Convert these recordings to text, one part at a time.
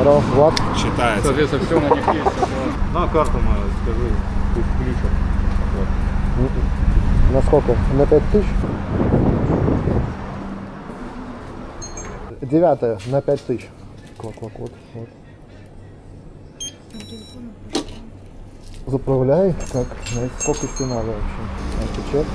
Здорово, Влад. Считается. Соответственно, все на них есть. На карту мою, скажи, пусть включат. Вот. На сколько? На 5000? 9 на 5000. Вот. Заправляй, как, знаете, сколько тебе надо вообще. Это чек.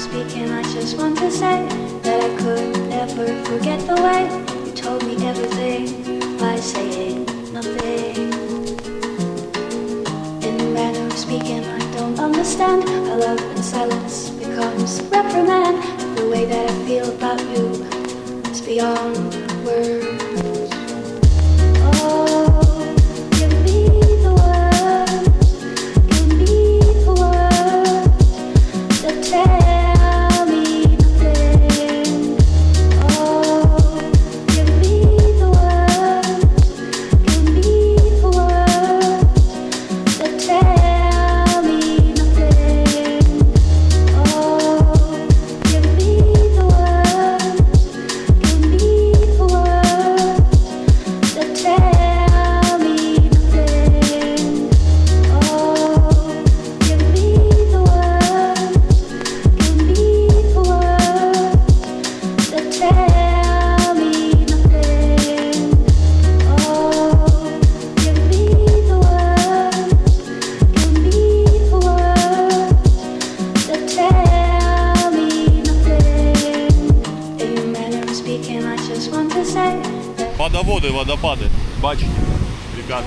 Speaking, I just want to say that I could never forget the way you told me everything by saying nothing. In the manner of speaking, I don't understand how love in silence becomes reprimand. The way that I feel about you is beyond words. Oh, give me the words, give me the words that tell. Водоводи, водопади. Бачите? Ребята.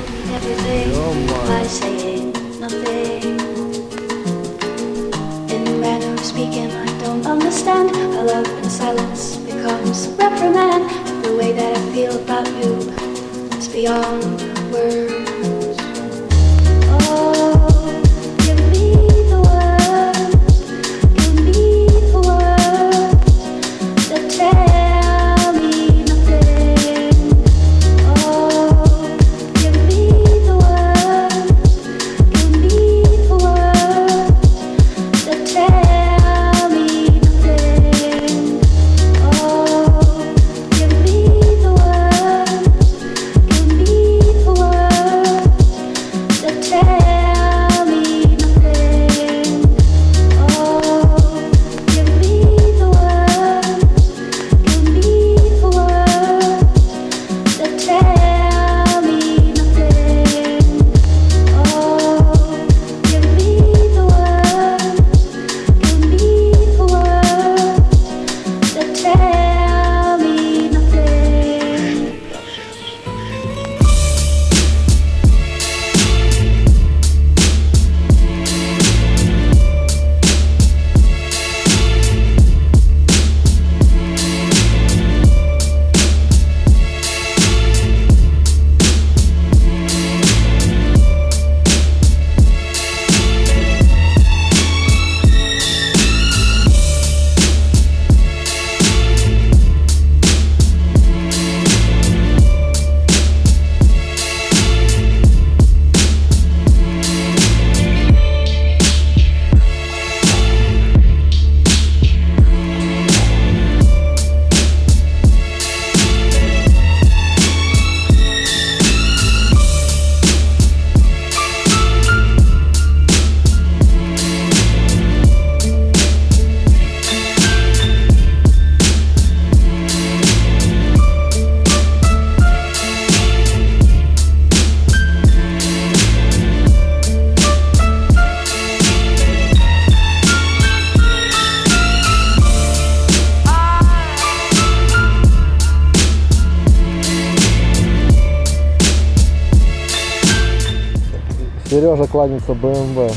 Speaking, I don't understand how love in silence becomes reprimand. The way that I feel about you is beyond words. Oh, give me the words, give me the words that tell me nothing. Oh, give me the words, give me the words that tell. Give me the words, Сережа кланяется БМВ.